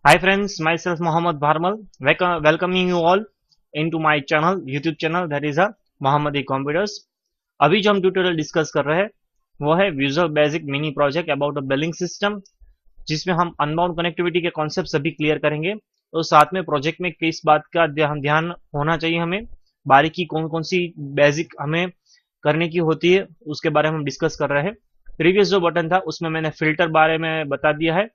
Hi friends, myself Mohammed Bharmal, welcoming you all into my channel, YouTube channel that is a Mohammadi Computers। अभी जो हम tutorial discuss कर रहे हैं वो है visual basic mini project about a billing system, जिसमें हम अनबाउंड कनेक्टिविटी के कॉन्सेप्ट सभी क्लियर करेंगे। तो साथ में प्रोजेक्ट में किस बात का ध्यान होना चाहिए, हमें बारीकी कौन कौन सी बेसिक हमें करने की होती है उसके बारे में हम डिस्कस कर रहे हैं। प्रीवियस जो बटन था उसमें मैंने फिल्टर बारे में बता दिया है,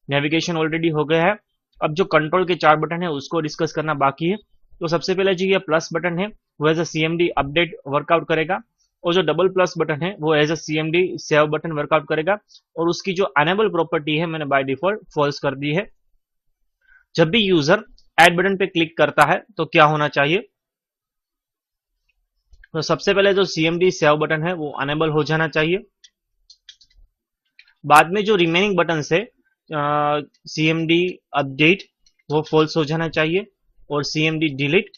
नेविगेशन ऑलरेडी हो गया है। अब जो कंट्रोल के 4 बटन है उसको डिस्कस करना बाकी है। तो सबसे पहले जो ये प्लस बटन है वो as a CMD update work out करेगा, और जो डबल प्लस बटन है वो as a CMD save button work out करेगा। और उसकी जो अनेबल प्रॉपर्टी है मैंने बाय डिफॉल्ट फॉल्स कर दी है। जब भी यूजर ऐड बटन पे क्लिक करता है तो क्या होना चाहिए, तो सबसे पहले जो सीएमडी सेव बटन है वो अनेबल हो जाना चाहिए। बाद में जो रिमेनिंग बटन है सीएमडी अपडेट वो फॉल्स हो जाना चाहिए, और सीएमडी डिलीट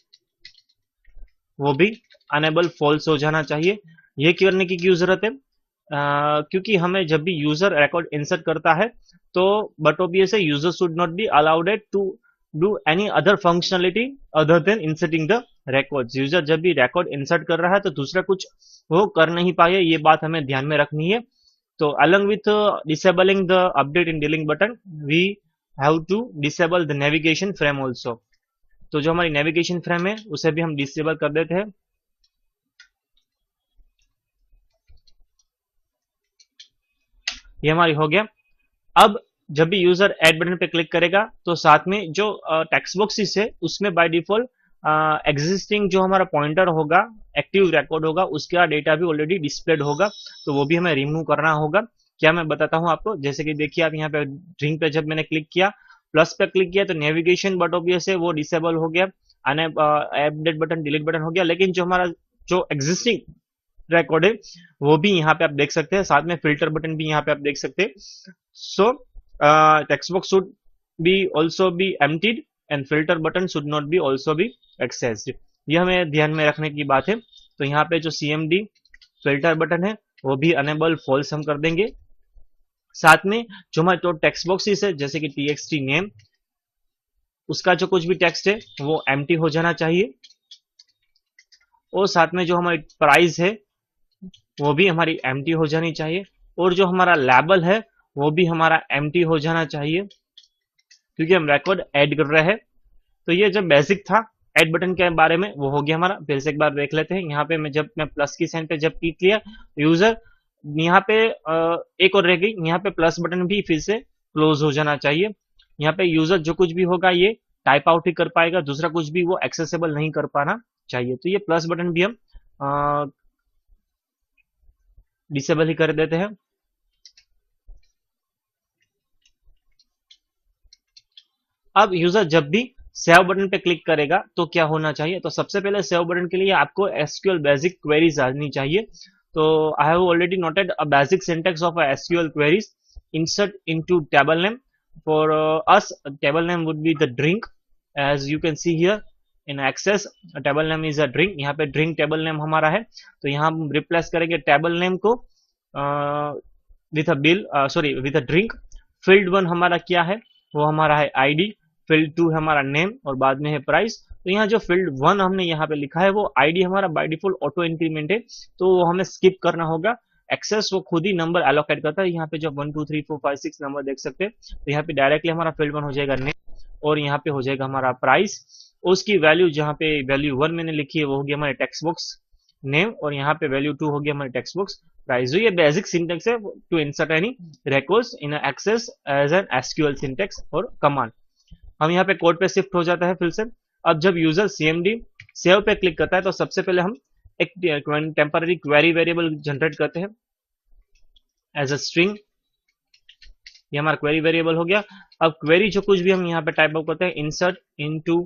वो भी अनेबल फॉल्स हो जाना चाहिए। ये करने की क्यों जरूरत है, क्योंकि हमें जब भी यूजर रिकॉर्ड इंसर्ट करता है तो but obviously user should not be allowed to do any other functionality other than inserting the records. User जब भी रिकॉर्ड इंसर्ट कर रहा है तो दूसरा कुछ वो कर नहीं पाए, ये बात हमें ध्यान में रखनी है। तो along with disabling the update and delete button, we have to disable the navigation frame also। तो जो हमारी नेविगेशन फ्रेम है उसे भी हम डिसेबल कर देते हैं। ये हमारी हो गया। अब जब भी यूजर ऐड बटन पे क्लिक करेगा तो साथ में जो टेक्स्ट बॉक्सेस है उसमें बाय डिफॉल्ट एग्जिस्टिंग जो हमारा पॉइंटर होगा, एक्टिव रिकॉर्ड होगा, उसका डेटा भी ऑलरेडी डिस्प्लेड होगा, तो वो भी हमें रिमूव करना होगा। क्या मैं बताता हूं आपको, जैसे कि देखिए आप यहाँ पे ड्रिंक पे जब मैंने क्लिक किया, प्लस पे क्लिक किया तो नेविगेशन बट ऑब्वियस है वो डिसेबल हो गया, अपडेट बटन डिलीट बटन हो गया। लेकिन जो हमारा जो एग्जिस्टिंग रिकॉर्ड है वो भी यहाँ पे आप देख सकते हैं, साथ में फिल्टर बटन भी यहाँ पे आप देख सकते हैं। सो text box should be also be emptied and filter button should not B also be accessed. ये हमें ध्यान में रखने की बात है। तो यहाँ पे जो सीएमडी फिल्टर बटन है वो भी अनेबल फॉल्स हम कर देंगे। साथ में जो हमारे तो टेक्स्ट बॉक्सेस है जैसे कि टीएक्सटी नेम, उसका जो कुछ भी टेक्स्ट है वो एम्प्टी हो जाना चाहिए। और साथ में जो हमारी प्राइस है वो भी हमारी एम्प्टी हो जानी चाहिए, और जो हमारा लेबल है वो भी हमारा एम्प्टी हो जाना चाहिए, क्योंकि हम रिकॉर्ड ऐड कर रहे हैं। तो ये जो बेसिक था ऐड बटन के बारे में वो हो गया हमारा। फिर से एक बार देख लेते हैं। यहाँ पे मैं प्लस की साइन पे जब क्लिक किया यूजर यहाँ पे एक और रह गई, यहाँ पे प्लस बटन भी फिर से क्लोज हो जाना चाहिए। यहाँ पे यूजर जो कुछ भी होगा ये टाइप आउट ही कर पाएगा, दूसरा कुछ भी वो एक्सेसिबल नहीं कर पाना चाहिए। तो ये प्लस बटन भी हम डिसेबल ही कर देते हैं। अब यूजर जब भी सेव बटन पे क्लिक करेगा तो क्या होना चाहिए, तो सबसे पहले सेव बटन के लिए आपको एसक्यूएल बेसिक क्वेरीज आनी चाहिए। तो I have already noted a basic syntax of SQL queries. insert into table name, for us table name would be the drink, as you can see here in access table name is a drink। यहाँ पे drink table name हमारा है, तो यहाँ हम replace करेंगे table name को with a bill, sorry with a drink. Field 1 हमारा क्या है, वो हमारा है आईडी, फील्ड 2 है हमारा नेम, और बाद में है प्राइस। तो यहाँ जो फील्ड 1 हमने यहाँ पे लिखा है वो आईडी हमारा बाय डिफॉल्ट ऑटो इंक्रीमेंट है, तो वो हमें स्किप करना होगा। एक्सेस वो खुद ही नंबर एलोकेट करता है। यहाँ पे जो 1 2 3 4 5 6 नंबर देख सकते हैं, तो यहाँ पे डायरेक्टली हमारा फील्ड 1 हो जाएगा नेम, और यहाँ पे हो जाएगा हमारा प्राइस। उसकी वैल्यू जहाँ पे वैल्यू 1 मैंने लिखी है वो हो गया हमारे टेक्स्ट बॉक्स नेम, और यहाँ पे वैल्यू 2 हो गया हमारे टेक्स्ट बॉक्स प्राइस। ये बेसिक सिंटेक्स है to insert any records in Access as an SQL syntax और कमांड। हम यहाँ पे कोड पे शिफ्ट हो जाता है फिर से। अब जब यूजर सीएमडी सेव पे क्लिक करता है तो सबसे पहले हम एक टेम्पररी क्वेरी वेरिएबल जनरेट करते हैं एज अ स्ट्रिंग। ये हमारा क्वेरी वेरिएबल हो गया। अब क्वेरी जो कुछ भी हम यहाँ पे टाइप आउट करते हैं, इंसर्ट इनटू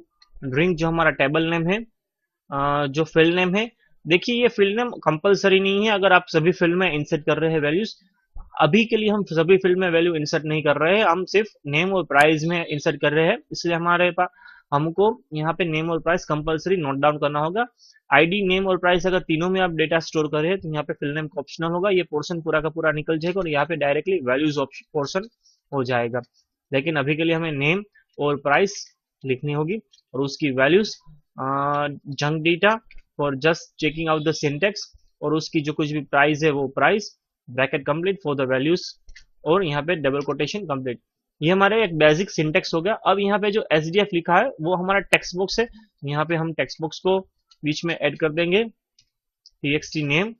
ड्रिंक जो हमारा टेबल नेम है, जो फील्ड नेम है। देखिए ये फील्ड नेम कंपलसरी नहीं है, अगर आप सभी फील्ड में इंसर्ट कर रहे हैं वैल्यूज। अभी के लिए हम सभी फील्ड में वैल्यू इंसर्ट नहीं कर रहे हैं, हम सिर्फ नेम और प्राइस में इंसर्ट कर रहे हैं, इसलिए हमारे पास हमको यहाँ पे नेम और प्राइस कंपलसरी नोट डाउन करना होगा। आईडी नेम और प्राइस अगर तीनों में आप डेटा स्टोर कर रहे हैं तो यहाँ पे फील्ड नेम ऑप्शनल होगा, ये पोर्शन पूरा का पूरा निकल जाएगा और यहाँ पे डायरेक्टली वैल्यूज पोर्शन हो जाएगा। लेकिन अभी के लिए हमें नेम और प्राइस लिखनी होगी और उसकी values junk data for just checking out the syntax, और उसकी जो कुछ भी प्राइस है वो price, bracket complete for the values, और यहाँ पे डबल कोटेशन कंप्लीट। ये हमारे एक बेसिक सिंटेक्स हो गया। अब यहाँ पे जो SDF लिखा है वो हमारा टेक्स्ट बॉक्स है, यहाँ पे हम टेक्स्ट बॉक्स को बीच में ऐड कर देंगे, txt नेम,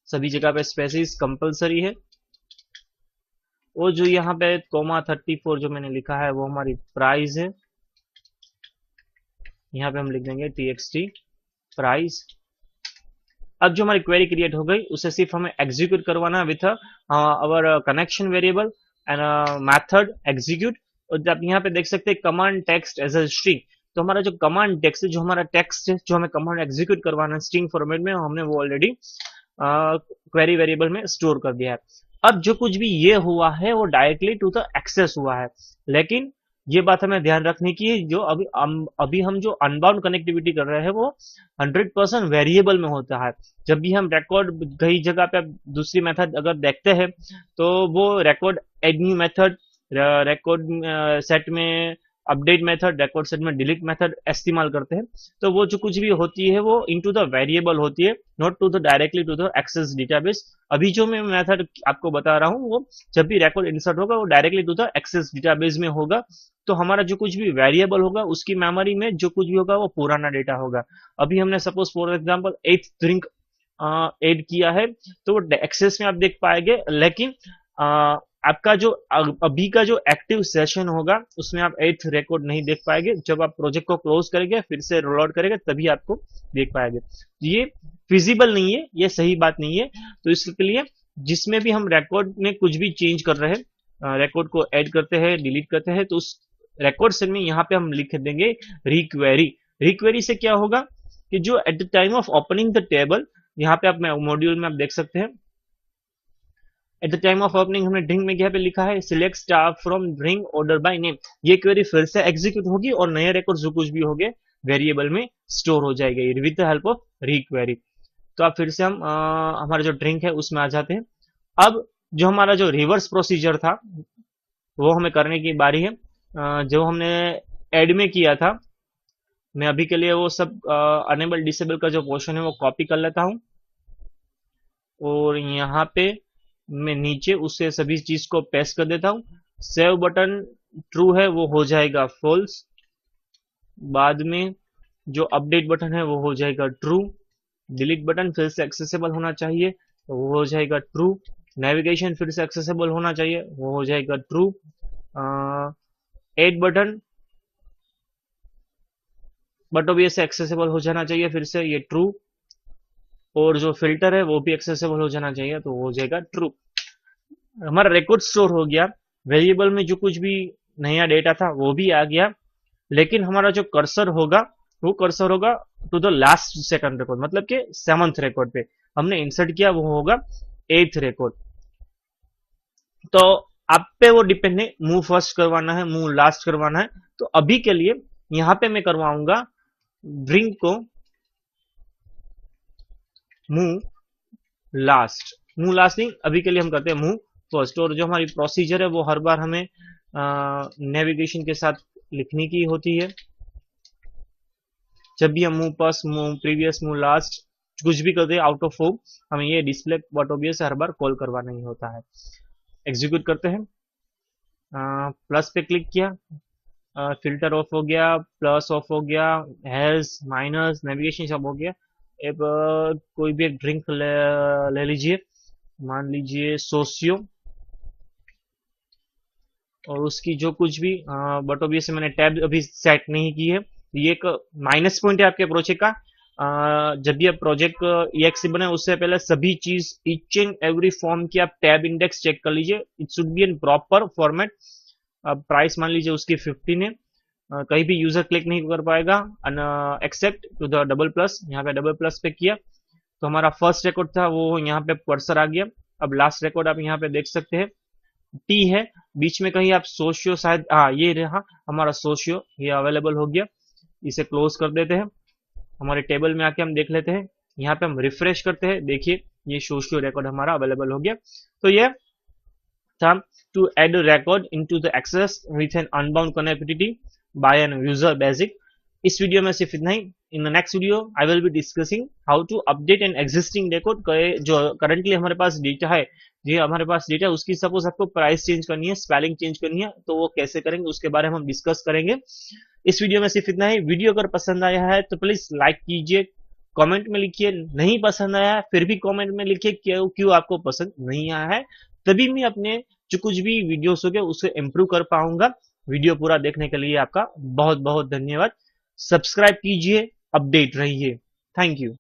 सभी जगह पे स्पेसिस कंपलसरी है, और जो यहाँ पे ,34 जो मैंने लिखा है वो हमारी प्राइस है, यहाँ पे हम लिख देंगे txt प्राइस। अब जो हमारी क्वेरी क्रिएट हो गई उसे सिर्फ हमें एग्जीक्यूट करवाना है with our connection variable and method execute. और जब यहाँ पे देख सकते हैं command text as a string, तो हमारा जो कमांड टेक्स्ट है, जो हमारा टेक्स्ट है जो हमें कमांड एग्जीक्यूट करवाना है स्ट्रिंग फॉर्मेट में, हमने वो ऑलरेडी क्वेरी वेरिएबल में स्टोर कर दिया है। अब जो कुछ भी ये हुआ है वो डायरेक्टली टू द एक्सेस हुआ है, लेकिन ये बात हमें ध्यान रखने की है, जो अभी हम जो अनबाउंड कनेक्टिविटी कर रहे हैं वो 100% वेरिएबल में होता है। जब भी हम रिकॉर्ड कई जगह पे दूसरी मेथड अगर देखते हैं तो वो record add new method, record set में अपडेट मेथड, रिकॉर्ड सेट में डिलीट मेथड इस्तेमाल करते हैं, तो वो जो कुछ भी होती है वो इनटू द वेरिएबल होती है, not to the directly to the Access database. अभी जो मैं मेथड आपको बता रहा हूँ वो जब भी रिकॉर्ड इंसर्ट होगा वो directly to the Access database में होगा, तो हमारा जो कुछ भी वेरिएबल होगा उसकी मेमोरी में जो कुछ भी होगा वो पुराना डेटा होगा। अभी हमने suppose for example 8th drink add किया है तो वो एक्सेस में आप देख पाएंगे, लेकिन आपका जो अभी का जो एक्टिव सेशन होगा उसमें आप 8th रिकॉर्ड नहीं देख पाएंगे। जब आप प्रोजेक्ट को क्लोज करेंगे फिर से रोल आउट करेंगे तभी आपको देख पाएंगे। ये फिजिबल नहीं है, ये सही बात नहीं है। तो इसके लिए जिसमें भी हम रिकॉर्ड में कुछ भी चेंज कर रहे हैं, रिकॉर्ड को ऐड करते हैं, डिलीट करते हैं, तो उस रिकॉर्ड सेल में यहाँ पे हम लिख देंगे रिक्वेरी। रिक्वेरी से क्या होगा कि जो at the time of opening the table, यहाँ पे आप मॉड्यूल में आप देख सकते हैं, at the time of opening हमने ड्रिंक में क्या पे लिखा है select staff from drink order by name. ये क्वेरी फिर से एग्जीक्यूट होगी और नए रिकॉर्ड जो कुछ भी होंगे वेरिएबल में स्टोर हो जाएगा विद द हेल्प ऑफ रिक्वेरी। तो आप फिर से हम हमारा जो ड्रिंक है उसमें आ जाते हैं। अब जो हमारा जो रिवर्स प्रोसीजर था वो हमें करने की बारी है। जो हमने एड में किया था, मैं अभी के लिए वो सब अनेबल डिसेबल का जो पोर्शन है वो कॉपी कर लेता हूं, और यहाँ पे मैं नीचे उससे सभी चीज को पेस्ट कर देता हूं। सेव बटन ट्रू है वो हो जाएगा फॉल्स, बाद में जो अपडेट बटन है वो हो जाएगा ट्रू, डिलीट बटन फिर से एक्सेसिबल होना चाहिए तो वो हो जाएगा ट्रू, नेविगेशन फिर से एक्सेसिबल होना चाहिए वो हो जाएगा true, add button but obvious accessible हो जाना चाहिए फिर से ये ट्रू, और जो फिल्टर है वो भी एक्सेसिबल हो जाना चाहिए तो वो हो जाएगा ट्रू। हमारा रिकॉर्ड स्टोर हो गया, वेरिएबल में जो कुछ भी नया डेटा था वो भी आ गया, लेकिन हमारा जो कर्सर होगा वो कर्सर होगा to the last second record, मतलब कि 7th रिकॉर्ड पे हमने इंसर्ट किया, वो होगा 8th रिकॉर्ड। तो आप पे वो डिपेंड है, मूव फर्स्ट करवाना है मूव लास्ट करवाना है। तो अभी के लिए यहां पे मैं करवाऊंगा ड्रिंक को मूव लास्ट नहीं, अभी के लिए हम करते हैं मूव फर्स्ट। और जो हमारी प्रोसीजर है वो हर बार हमें नेविगेशन के साथ लिखने की होती है। जब भी हम मूव पास, मूव प्रीवियस, मूव लास्ट कुछ भी करते हैं आउट ऑफ होम, हमें ये display but obvious her bar call करवाना ही होता है। एग्जीक्यूट करते हैं, प्लस पे क्लिक किया, फिल्टर ऑफ हो गया, प्लस ऑफ हो गया, हैज माइनस नेविगेशन सब हो गया। अब कोई भी एक ड्रिंक ले लीजिए, मान लीजिए सोसियो, और उसकी जो कुछ भी बट ऑब्वियस मैंने टैब अभी सेट नहीं की है। ये एक माइनस पॉइंट है आपके प्रोजेक्ट का। जब भी आप प्रोजेक्ट EXE बनाए उससे पहले सभी चीज ईच एंड एवरी फॉर्म की आप टैब इंडेक्स चेक कर लीजिए, it should be in proper format. Price मान लीजिए उसकी 15 है, कहीं भी यूजर क्लिक नहीं कर पाएगा, except to the double plus, यहाँ पे डबल प्लस पे किया तो हमारा फर्स्ट रिकॉर्ड था वो यहाँ पे कर्सर आ गया। अब लास्ट रिकॉर्ड आप यहाँ पे देख सकते हैं टी है, बीच में कहीं आप सोशियो शायद, हाँ ये रहा हमारा सोशियो, ये अवेलेबल हो गया। इसे क्लोज कर देते हैं, हमारे टेबल में आके हम देख लेते हैं, यहाँ पे हम रिफ्रेश करते हैं, देखिए ये सोशियो रिकॉर्ड हमारा अवेलेबल हो गया। तो ये था to add a record into the access with an unbound connectivity by an user basic. इस वीडियो में सिर्फ इतना ही. In the next video I will be discussing how to update an existing record. जो करंटली हमारे पास data है, जो हमारे पास डेटा है उसकी सपोज आपको प्राइस चेंज करनी है, स्पेलिंग चेंज करनी है, तो वो कैसे करेंगे उसके बारे में हम डिस्कस करेंगे. इस वीडियो में सिर्फ इतना ही. वीडियो अगर पसंद आया है तो प्लीज लाइक कीजिए, कमेंट में लिखिए. नहीं पसंद आया है फिर भी कमेंट में लिखिए क्यों क्यों आपको पसंद नहीं आया है. तभी मैं अपने जो कुछ भी वीडियोस हो गए उसे इम्प्रूव कर पाऊंगा. वीडियो पूरा देखने के लिए आपका बहुत बहुत धन्यवाद. सब्सक्राइब कीजिए, अपडेट रहिए. Thank you.